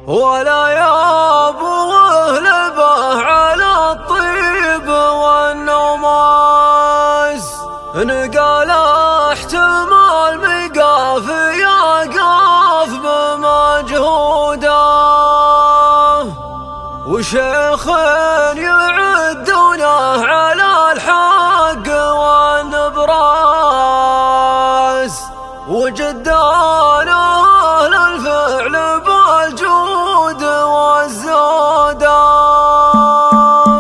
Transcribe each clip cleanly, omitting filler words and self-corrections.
ولا يابوه لبه على الطيب والنوماس، نقال احتمال مقافي قاف بمجهوده، وشيخ يعدونه على الحق والنبراس، وجدانه أهل الفعل بالجود والزوده.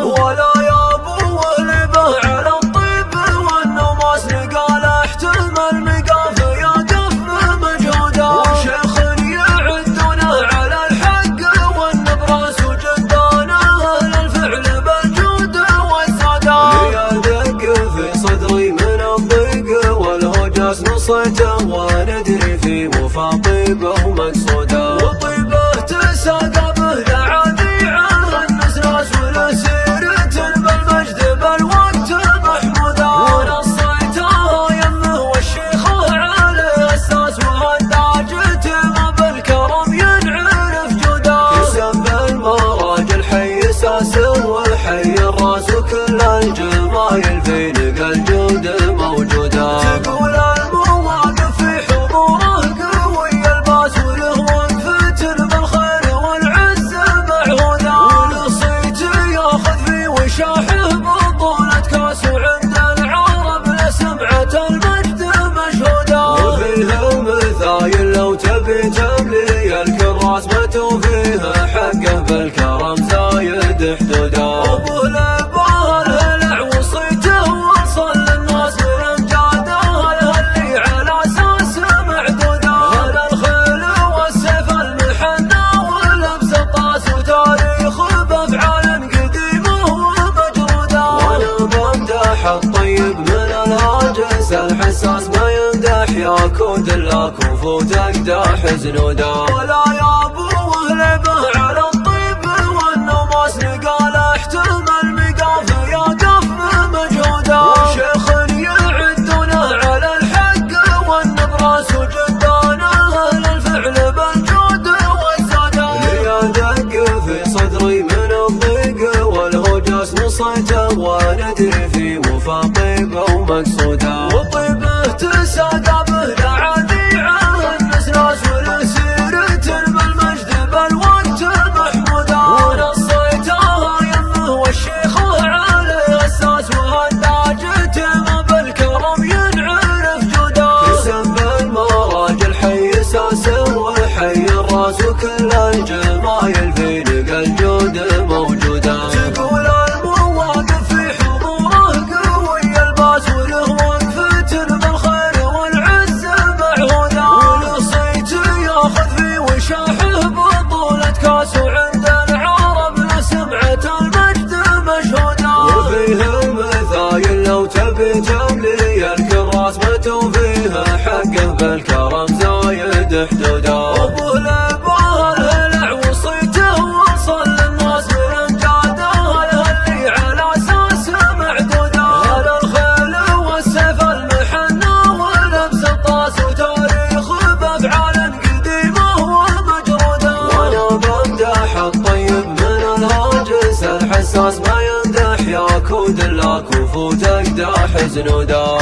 ولا يابوه لبه على الطيب والنوماس، نقال احتمال مقافي يقف بمجهوده، وشيخ يعدونه على الحق والنبراس، وجدانه أهل الفعل بالجود والزوده. يدق في صدري من الضيق والهجاس نصيته، وندري في مفاطيبه مقصوده، وطيبه تساقى به لعذيعه النسراس، ولسيرة بالمجد بالوقت محموده، ونصيتها يمه والشيخه على اساس، وهداجته ما بالكرم ينعرف جوده، كسب المراجل حي اساس وحي الراس، وكل الجمايل في نقى الجود موجوده. تقول المواقف في حضوره قوي الباس، وله وقفة بالخير والعز معهوده، ولصيت ياخذ في وشاحه بطولة كاس، وعند العرب لسمعة المجد مشهوده، وفيها مثايل لو تبي تملي الكراس، ما توفيها حقه بالكرم زايد حدوده. وابو لبه الهلع وصيته وصل للناس بامجاده، اللي على اساس معدوده، على الخيل والسيف المحنى ولبس الطاس، وتاريخ بافعال قديمه ومجروده. وانا بمدح الطيب من الهاجس الحساس، ما يمدح ياكود الا كفوتك داح زنوده. ولا يابوه لبه على الطيب والنوماس، نقال احتمال مقافي يقف بمجهوده، وشيخ يعدونه على الحق والنبراس، وجدانه اهل الفعل بالجود والزاده. يدق في صدري من الضيق والهجاس نصيته، وندري في مفاطيبه ومقصوده، وطيبه تساقى به لعذيعه النسراس، ولسيرة بالمجد بالوقت محموده، ونصيتها يمه والشيخه على اساس، وهداجته ما بالكرم ينعرف جوده، كسب المراجل حي اساس وحي الراس، وكل الجمايل في نقى الجود موجوده. تقول المواقف في حضوره قوي الباس، وله وقفة بالخير والعز معهوده، ولصيت ياخذ في وشاحه بطولة كاس، وعند العرب لسمعة المجد مشهوده، وفيها مثايل لو تبي تملي الكراس، ما توفيها حقه بالكرم زايد حدوده. وابو لبه الهلع وصيته وصل للناس بامجاده، اللي على اساس معدوده، على الخيل والسيف المحنى ولبس الطاس، وتاريخ بافعال قديمه ومجروده. وانا بمدح الطيب من الهاجس الحساس، ما يمدح ياكود الا كفوتك داح زنوده.